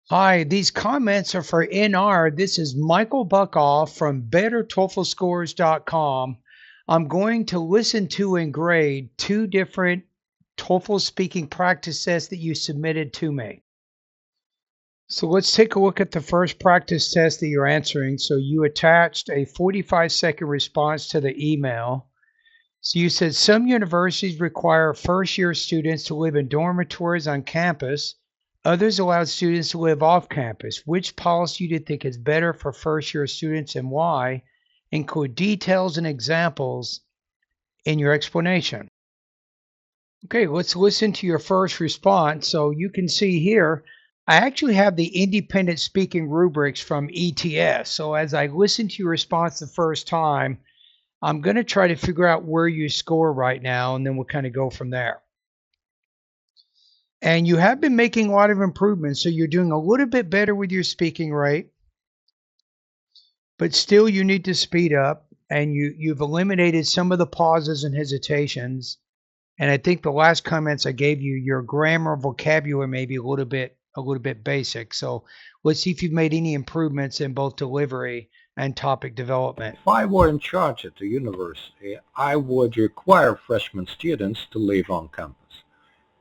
Hi, these comments are for NR. This is Michael Buckoff from BetterTOEFLScores.com. I'm going to listen to and grade two different TOEFL speaking practice tests that you submitted to me. So let's take a look at the first practice test that you're answering. So you attached a 45-second response to the email. So you said some universities require first-year students to live in dormitories on campus. Others allow students to live off campus. Which policy do you think is better for first-year students and why? Include details and examples in your explanation. Okay, let's listen to your first response. So you can see here, I actually have the independent speaking rubrics from ETS. So as I listen to your response the first time, I'm going to try to figure out where you score right now, and then we'll kind of go from there. And you have been making a lot of improvements, so you're doing a little bit better with your speaking rate, but still you need to speed up, and you've eliminated some of the pauses and hesitations. And I think the last comments I gave you, your grammar vocabulary may be a little bit basic. So let's see if you've made any improvements in both delivery and topic development. If I were in charge at the university, I would require freshman students to live on campus.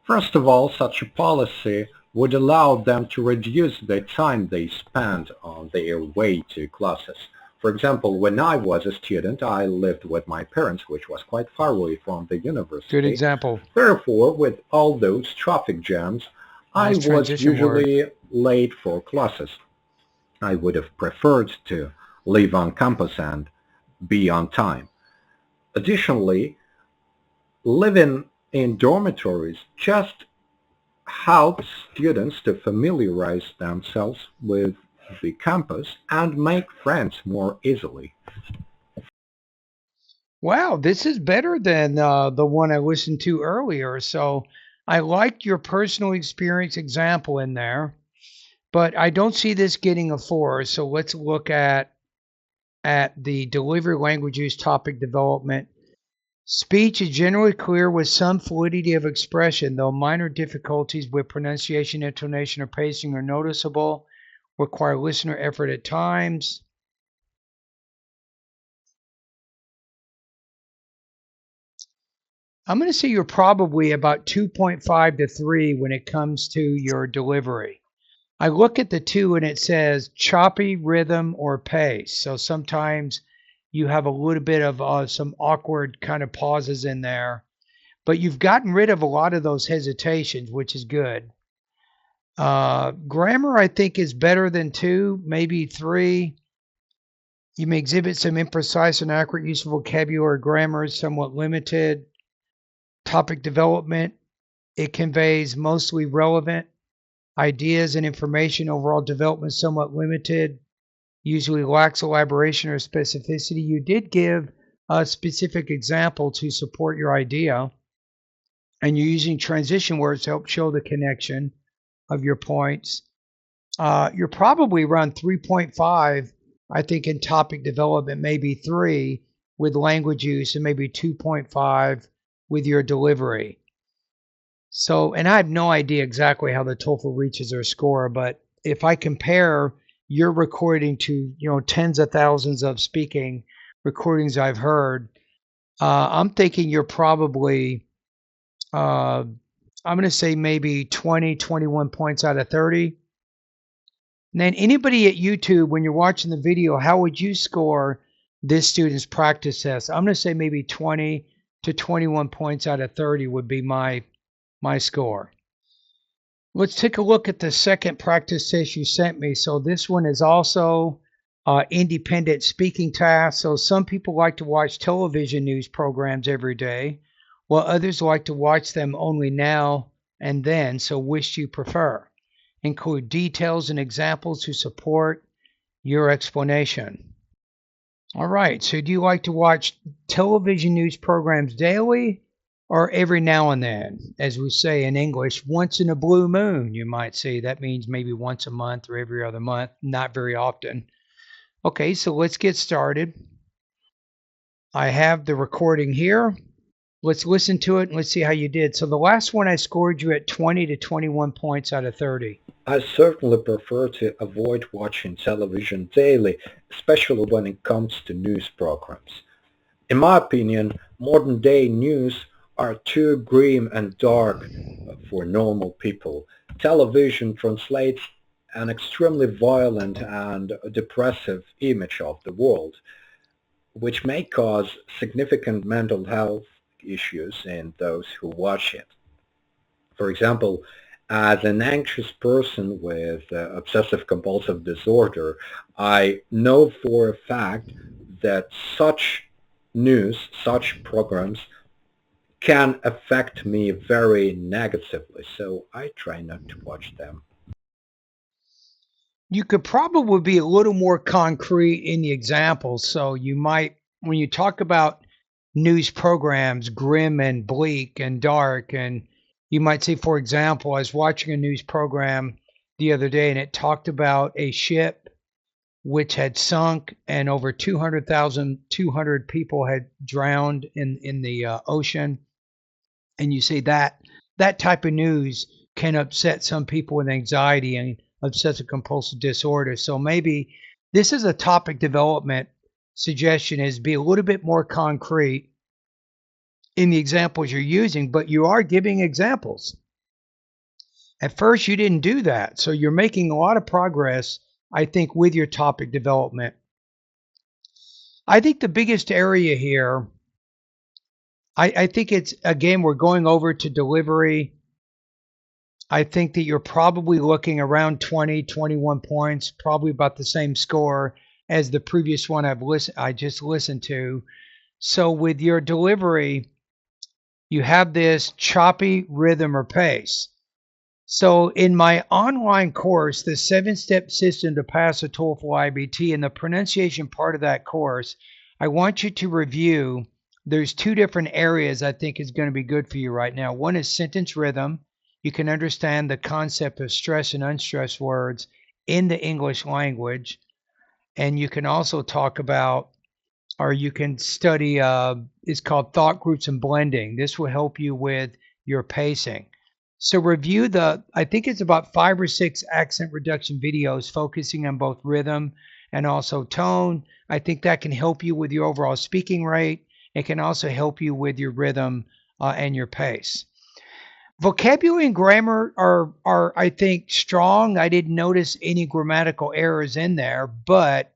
First of all, such a policy would allow them to reduce the time they spend on their way to classes. For example, when I was a student, I lived with my parents, which was quite far away from the university. Good example. Therefore, with all those traffic jams, Nice I was transition word. usually late for classes. I would have preferred to live on campus and be on time. Additionally, living in dormitories just helps students to familiarize themselves with the campus and make friends more easily. Wow, this is better than the one I listened to earlier. So I liked your personal experience example in there, but I don't see this getting a 4. So let's look at the delivery language use topic development. Speech is generally clear with some fluidity of expression, though minor difficulties with pronunciation, intonation, or pacing are noticeable, require listener effort at times. I'm going to say you're probably about 2.5 to 3 when it comes to your delivery. I look at the 2 and it says choppy rhythm or pace. So sometimes you have a little bit of some awkward kind of pauses in there, but you've gotten rid of a lot of those hesitations, which is good. Grammar, I think, is better than 2, maybe 3. You may exhibit some imprecise and accurate use of vocabulary. Grammar is somewhat limited. Topic development, it conveys mostly relevant ideas and information. Overall development is somewhat limited, usually lacks elaboration or specificity. You did give a specific example to support your idea, and you're using transition words to help show the connection of your points. You're probably around 3.5, I think, in topic development, maybe 3 with language use, and maybe 2.5 with your delivery. So, and I have no idea exactly how the TOEFL reaches their score, but if I compare your recording to, tens of thousands of speaking recordings I've heard, I'm thinking you're probably, I'm going to say maybe 20, 21 points out of 30. And then anybody at YouTube, when you're watching the video, how would you score this student's practice test? I'm going to say maybe 20 to 21 points out of 30 would be my score. Let's take a look at the second practice test you sent me. So this one is also independent speaking task. So some people like to watch television news programs every day, while others like to watch them only now and then. So which do you prefer? Include details and examples to support your explanation. All right, so do you like to watch television news programs daily or every now and then? As we say in English, once in a blue moon, you might say. That means maybe once a month or every other month, not very often. Okay, so let's get started. I have the recording here. Let's listen to it and let's see how you did. So the last one I scored you at 20 to 21 points out of 30. I certainly prefer to avoid watching television daily, especially when it comes to news programs. In my opinion, modern-day news are too grim and dark for normal people. Television translates an extremely violent and depressive image of the world, which may cause significant mental health issues in those who watch it. For example, as an anxious person with obsessive compulsive disorder, I know for a fact that such programs can affect me very negatively, so I try not to watch them. You could probably be a little more concrete in the examples. So you might, when you talk about news programs, grim and bleak and dark, and you might say, for example, I was watching a news program the other day and it talked about a ship which had sunk and over 200,200 people had drowned in the ocean. And you say that type of news can upset some people with anxiety and obsessive compulsive disorder. So maybe this is a topic development suggestion, is be a little bit more concrete in the examples you're using, but you are giving examples. At first you didn't do that, so you're making a lot of progress, I think, with your topic development. I think the biggest area here, I think it's, again, we're going over to delivery. I think that you're probably looking around 20, 21 points, probably about the same score as the previous one I just listened to. So with your delivery, you have this choppy rhythm or pace. So in my online course, the 7-step system to pass a TOEFL IBT, in the pronunciation part of that course, I want you to review. There's two different areas I think is going to be good for you right now. One is sentence rhythm. You can understand the concept of stress and unstressed words in the English language. And you can also talk about, or you can study, it's called thought groups and blending. This will help you with your pacing. So review I think it's about 5 or 6 accent reduction videos focusing on both rhythm and also tone. I think that can help you with your overall speaking rate. It can also help you with your rhythm and your pace. Vocabulary and grammar are I think strong. I didn't notice any grammatical errors in there, but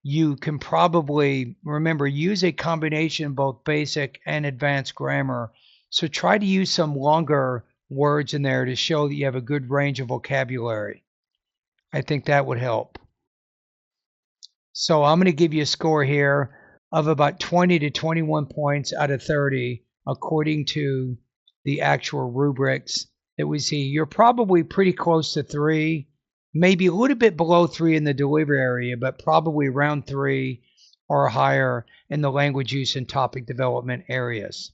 you can probably remember, use a combination of both basic and advanced grammar. So try to use some longer words in there to show that you have a good range of vocabulary. I think that would help. So I'm going to give you a score here of about 20 to 21 points out of 30, according to the actual rubrics that we see. You're probably pretty close to 3, maybe a little bit below 3 in the delivery area, but probably around 3 or higher in the language use and topic development areas.